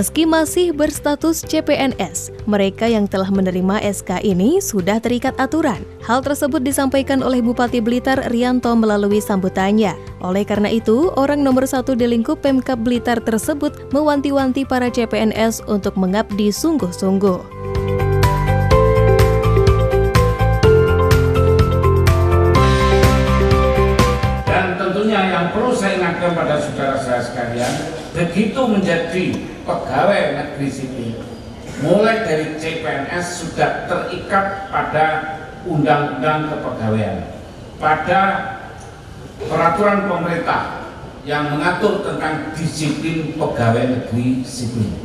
Meski masih berstatus CPNS, mereka yang telah menerima SK ini sudah terikat aturan. Hal tersebut disampaikan oleh Bupati Blitar Rianto melalui sambutannya. Oleh karena itu, orang nomor 1 di lingkup Pemkab Blitar tersebut mewanti-wanti para CPNS untuk mengabdi sungguh-sungguh. Yang perlu saya ingatkan pada saudara saya sekalian, begitu menjadi pegawai negeri sipil, mulai dari CPNS sudah terikat pada undang-undang kepegawaian, pada peraturan pemerintah yang mengatur tentang disiplin pegawai negeri sipil.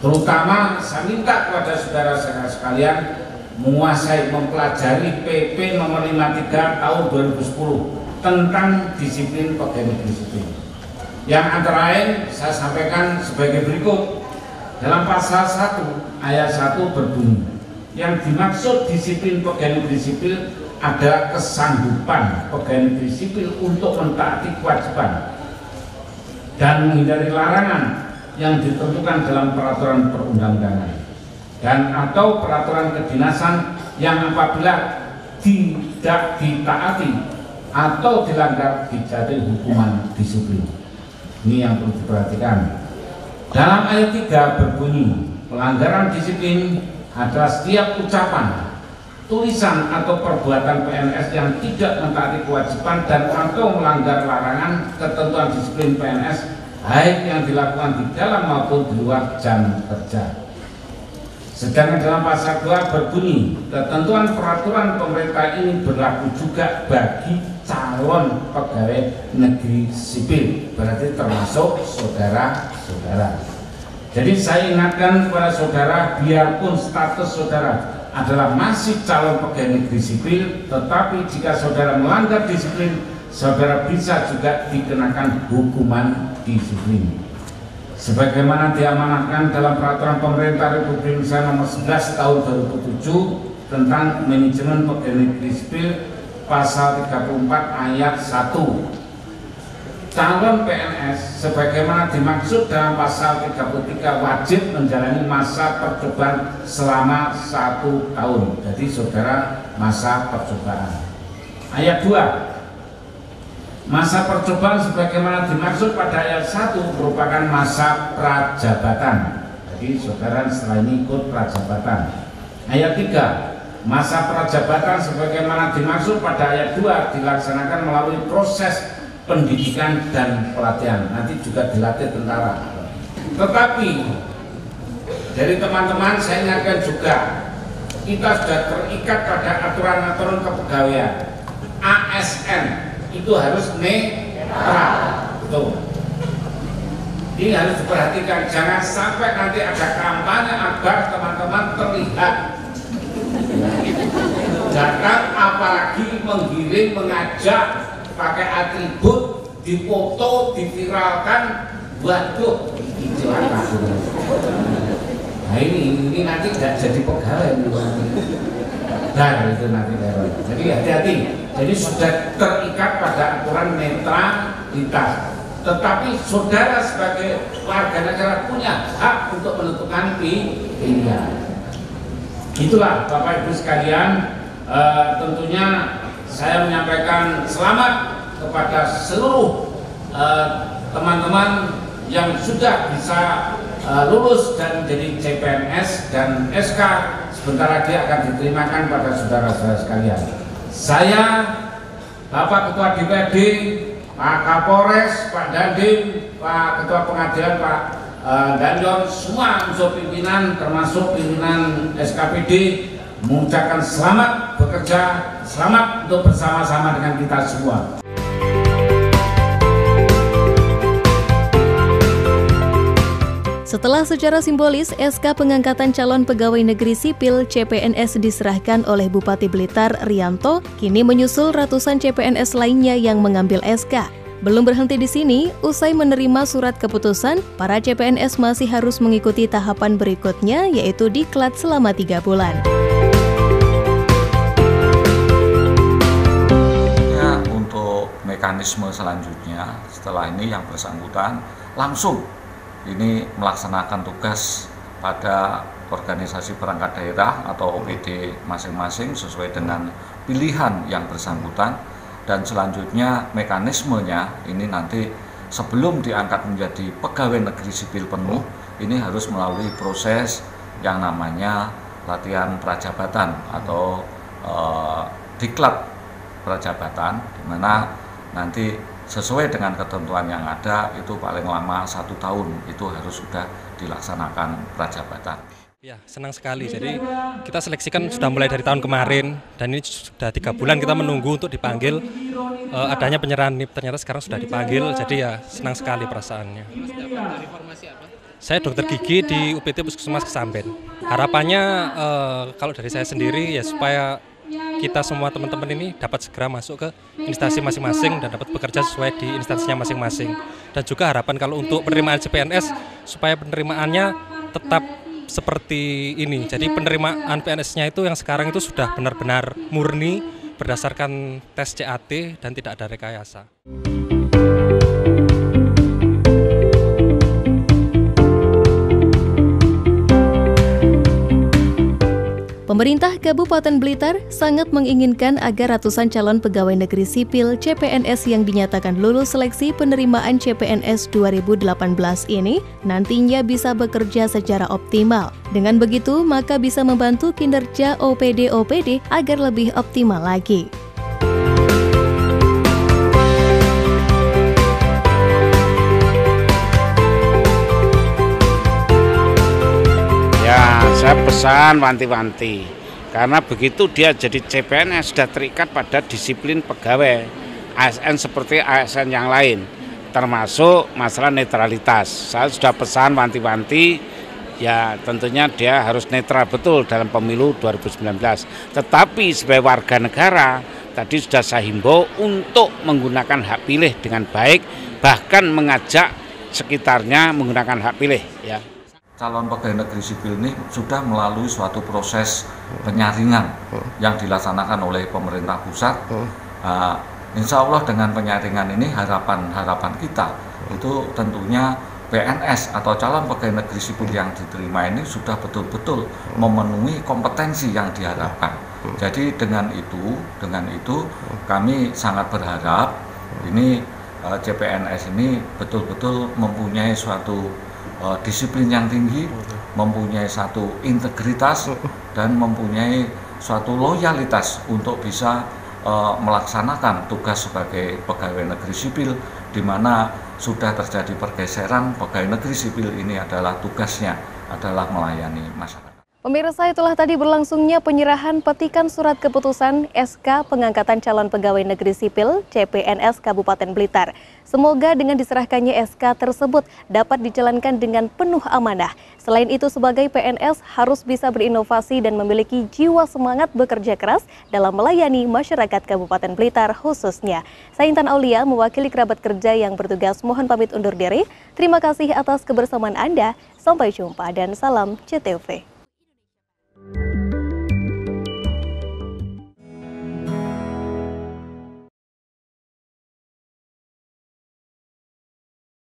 Terutama saya minta kepada saudara saya sekalian menguasai, mempelajari PP nomor 53 tahun 2010 tentang disiplin pegawai negeri sipil. Yang antara lain saya sampaikan sebagai berikut. Dalam pasal 1 ayat 1 berbunyi, yang dimaksud disiplin pegawai negeri sipil adalah kesanggupan pegawai negeri sipil untuk mentaati kewajiban dan menghindari larangan yang ditentukan dalam peraturan perundang-undangan dan atau peraturan kedinasan yang apabila tidak ditaati atau dilanggar dijatuhi hukuman disiplin. Ini yang perlu diperhatikan. Dalam ayat 3 berbunyi, pelanggaran disiplin adalah setiap ucapan, tulisan atau perbuatan PNS yang tidak mentaati kewajiban dan atau melanggar larangan ketentuan disiplin PNS, baik yang dilakukan di dalam maupun di luar jam kerja. Sedangkan dalam pasal 2 berbunyi, ketentuan peraturan pemerintah ini berlaku juga bagi calon pegawai negeri sipil, berarti termasuk saudara-saudara. Jadi saya ingatkan kepada saudara, biarpun status saudara adalah masih calon pegawai negeri sipil, tetapi jika saudara melanggar disiplin, saudara bisa juga dikenakan hukuman disiplin. Sebagaimana diamanatkan dalam peraturan pemerintah Republik Indonesia nomor 11 tahun 2007 tentang manajemen pegawai negeri sipil pasal 34 ayat 1. Calon PNS sebagaimana dimaksud dalam pasal 33 wajib menjalani masa percobaan selama 1 tahun. Jadi saudara masa percobaan. Ayat 2. Masa percobaan sebagaimana dimaksud pada ayat 1 merupakan masa prajabatan. Jadi saudara setelah ini ikut prajabatan. Ayat 3, masa prajabatan sebagaimana dimaksud pada ayat 2 dilaksanakan melalui proses pendidikan dan pelatihan. Nanti juga dilatih tentara. Tetapi dari teman-teman saya ingatkan juga, kita sudah terikat pada aturan-aturan kepegawaian. ASN itu harus netral. Betul. Ini harus diperhatikan, jangan sampai nanti ada kampanye agar teman-teman terlihat datang, apalagi menggiring, mengajak, pakai atribut, difoto, diviralkan. Waduh, ini celaka. Nah ini nanti tidak jadi pegawai. Itu nanti teror. Jadi hati-hati. Jadi sudah terikat pada aturan netralitas. Tetapi saudara sebagai warga negara punya hak untuk menentukan pilihan. Itulah Bapak Ibu sekalian, tentunya saya menyampaikan selamat kepada seluruh teman-teman yang sudah bisa lulus dan menjadi CPNS dan SK sebentar lagi akan diterimakan pada saudara-saudara sekalian. Saya, Bapak Ketua DPRD, Pak Kapolres, Pak Dandim, Pak Ketua Pengadilan, Pak Danjon, semua unsur pimpinan termasuk pimpinan SKPD mengucapkan selamat bekerja, selamat untuk bersama-sama dengan kita semua. Setelah secara simbolis, SK pengangkatan calon pegawai negeri sipil CPNS diserahkan oleh Bupati Blitar Rianto, kini menyusul ratusan CPNS lainnya yang mengambil SK. Belum berhenti di sini, usai menerima surat keputusan, para CPNS masih harus mengikuti tahapan berikutnya, yaitu diklat selama 3 bulan. Ya, untuk mekanisme selanjutnya, setelah ini yang bersangkutan langsung ini melaksanakan tugas pada organisasi perangkat daerah atau OPD masing-masing sesuai dengan pilihan yang bersangkutan, dan selanjutnya mekanismenya ini nanti sebelum diangkat menjadi pegawai negeri sipil penuh ini harus melalui proses yang namanya latihan prajabatan atau diklat prajabatan, di mana nanti sesuai dengan ketentuan yang ada itu paling lama 1 tahun itu harus sudah dilaksanakan prajabatan. Ya, senang sekali. Jadi kita seleksikan sudah mulai dari tahun kemarin dan ini sudah 3 bulan kita menunggu untuk dipanggil adanya penyerahan NIP. Ternyata sekarang sudah dipanggil, jadi ya senang sekali perasaannya. Saya dokter gigi di UPT Puskesmas Kesamben. Harapannya kalau dari saya sendiri ya supaya kita semua teman-teman ini dapat segera masuk ke instansi masing-masing dan dapat bekerja sesuai di instansinya masing-masing. Dan juga harapan kalau untuk penerimaan CPNS supaya penerimaannya tetap seperti ini. Jadi penerimaan PNS-nya itu yang sekarang itu sudah benar-benar murni berdasarkan tes CAT dan tidak ada rekayasa. Pemerintah Kabupaten Blitar sangat menginginkan agar ratusan calon pegawai negeri sipil CPNS yang dinyatakan lulus seleksi penerimaan CPNS 2018 ini nantinya bisa bekerja secara optimal. Dengan begitu, maka bisa membantu kinerja OPD-OPD agar lebih optimal lagi. Ya, saya pesan wanti-wanti, karena begitu dia jadi CPNS sudah terikat pada disiplin pegawai ASN seperti ASN yang lain, termasuk masalah netralitas. Saya sudah pesan wanti-wanti, ya tentunya dia harus netral betul dalam pemilu 2019. Tetapi sebagai warga negara, tadi sudah saya himbau untuk menggunakan hak pilih dengan baik, bahkan mengajak sekitarnya menggunakan hak pilih, ya. Calon pegawai negeri sipil ini sudah melalui suatu proses penyaringan yang dilaksanakan oleh pemerintah pusat. Insya Allah dengan penyaringan ini harapan kita itu tentunya PNS atau calon pegawai negeri sipil yang diterima ini sudah betul-betul memenuhi kompetensi yang diharapkan. Jadi dengan itu kami sangat berharap ini CPNS ini betul-betul mempunyai suatu disiplin yang tinggi, mempunyai satu integritas dan mempunyai suatu loyalitas untuk bisa melaksanakan tugas sebagai pegawai negeri sipil, di mana sudah terjadi pergeseran pegawai negeri sipil ini adalah tugasnya adalah melayani masyarakat. Pemirsa, itulah tadi berlangsungnya penyerahan petikan surat keputusan SK pengangkatan calon pegawai negeri sipil CPNS Kabupaten Blitar. Semoga dengan diserahkannya SK tersebut dapat dijalankan dengan penuh amanah. Selain itu, sebagai PNS harus bisa berinovasi dan memiliki jiwa semangat bekerja keras dalam melayani masyarakat Kabupaten Blitar khususnya. Saya Intan Aulia mewakili kerabat kerja yang bertugas mohon pamit undur diri. Terima kasih atas kebersamaan Anda. Sampai jumpa dan salam CTV.